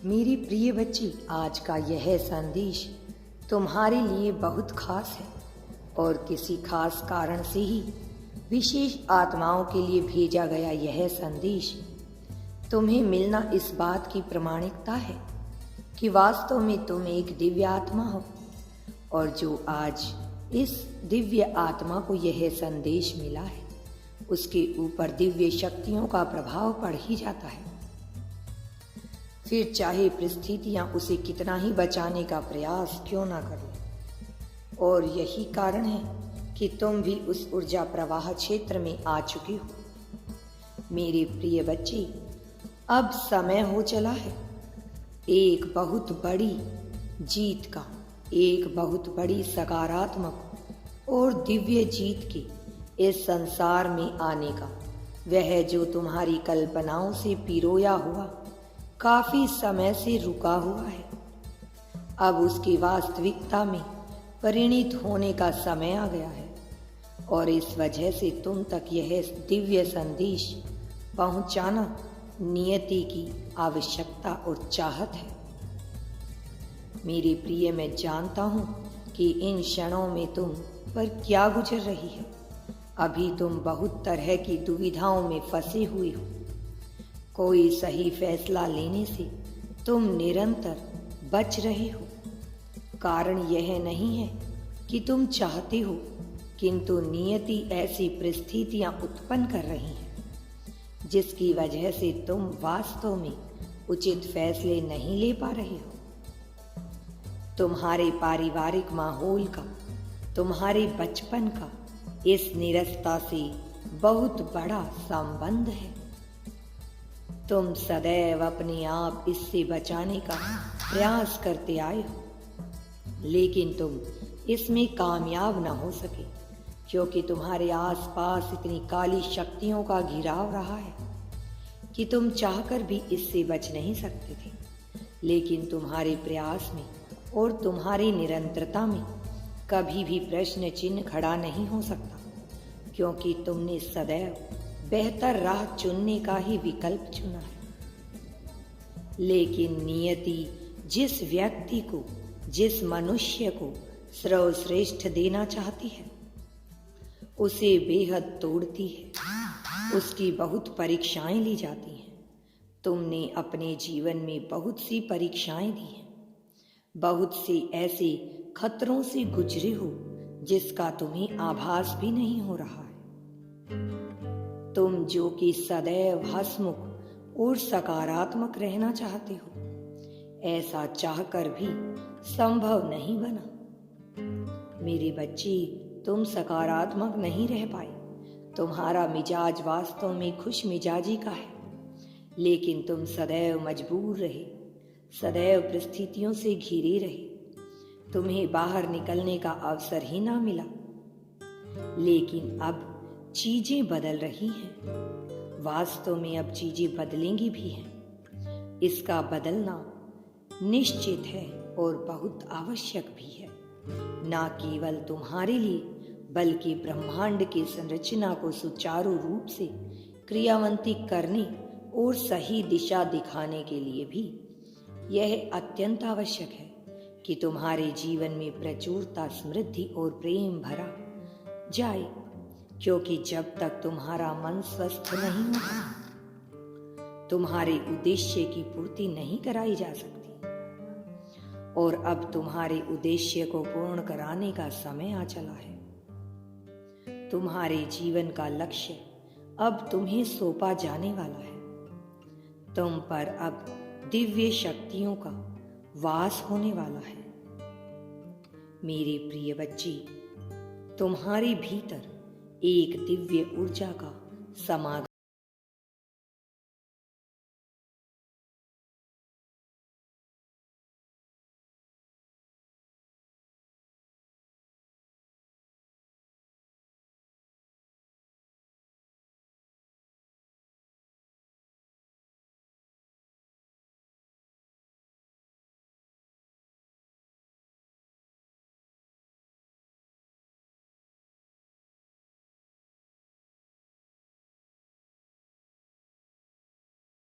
मेरी प्रिय बच्ची, आज का यह संदेश तुम्हारे लिए बहुत खास है और किसी खास कारण से ही विशेष आत्माओं के लिए भेजा गया यह संदेश तुम्हें मिलना इस बात की प्रामाणिकता है कि वास्तव में तुम एक दिव्य आत्मा हो और जो आज इस दिव्य आत्मा को यह संदेश मिला है उसके ऊपर दिव्य शक्तियों का प्रभाव पड़ ही जाता है। फिर चाहे परिस्थितियां उसे कितना ही बचाने का प्रयास क्यों ना करें। और यही कारण है कि तुम भी उस ऊर्जा प्रवाह क्षेत्र में आ चुकी हो। मेरे प्रिय बच्चे, अब समय हो चला है एक बहुत बड़ी जीत का, एक बहुत बड़ी सकारात्मक और दिव्य जीत के इस संसार में आने का। वह जो तुम्हारी कल्पनाओं से पिरोया हुआ काफी समय से रुका हुआ है, अब उसकी वास्तविकता में परिणित होने का समय आ गया है और इस वजह से तुम तक यह दिव्य संदेश पहुंचाना नियति की आवश्यकता और चाहत है। मेरे प्रिय, मैं जानता हूं कि इन क्षणों में तुम पर क्या गुजर रही है। अभी तुम बहुत तरह की दुविधाओं में फंसे हुए हो। कोई सही फैसला लेने से तुम निरंतर बच रहे हो। कारण यह नहीं है कि तुम चाहते हो, किंतु नियति ऐसी परिस्थितियां उत्पन्न कर रही है जिसकी वजह से तुम वास्तव में उचित फैसले नहीं ले पा रहे हो। तुम्हारे पारिवारिक माहौल का, तुम्हारे बचपन का इस निरस्ता से बहुत बड़ा संबंध है। तुम सदैव अपने आप इससे बचाने का प्रयास करते आए हो, लेकिन तुम इसमें कामयाब न हो सके क्योंकि तुम्हारे आसपास इतनी काली शक्तियों का घिराव रहा है कि तुम चाहकर भी इससे बच नहीं सकते थे। लेकिन तुम्हारे प्रयास में और तुम्हारी निरंतरता में कभी भी प्रश्न चिन्ह खड़ा नहीं हो सकता क्योंकि तुमने सदैव बेहतर राह चुनने का ही विकल्प चुना है। लेकिन नियति जिस व्यक्ति को, जिस मनुष्य को सर्वश्रेष्ठ देना चाहती है उसे बेहद तोड़ती है। उसकी बहुत परीक्षाएं ली जाती हैं। तुमने अपने जीवन में बहुत सी परीक्षाएं दी हैं, बहुत से ऐसे खतरों से गुजरे हो जिसका तुम्हें आभास भी नहीं हो रहा है। तुम जो कि सदैव हंसमुख और सकारात्मक रहना चाहते हो, ऐसा चाहकर भी संभव नहीं बना। मेरे बच्चे, तुम सकारात्मक नहीं रह पाए। तुम्हारा मिजाज वास्तव में खुश मिजाजी का है, लेकिन तुम सदैव मजबूर रहे, सदैव परिस्थितियों से घिरे रहे। तुम्हें बाहर निकलने का अवसर ही ना मिला। लेकिन अब चीजें बदल रही हैं। वास्तव में अब चीजें बदलेंगी भी हैं। इसका बदलना निश्चित है और बहुत आवश्यक भी है, ना केवल तुम्हारे लिए बल्कि ब्रह्मांड की संरचना को सुचारू रूप से क्रियान्वित करने और सही दिशा दिखाने के लिए भी यह अत्यंत आवश्यक है कि तुम्हारे जीवन में प्रचुरता, समृद्धि और प्रेम भरा जाए, क्योंकि जब तक तुम्हारा मन स्वस्थ नहीं होता तुम्हारे उद्देश्य की पूर्ति नहीं कराई जा सकती। और अब तुम्हारे उद्देश्य को पूर्ण कराने का समय आ चला है। तुम्हारे जीवन का लक्ष्य अब तुम्हें सौंपा जाने वाला है। तुम पर अब दिव्य शक्तियों का वास होने वाला है। मेरे प्रिय बच्चे, तुम्हारे भीतर एक दिव्य ऊर्जा का समागम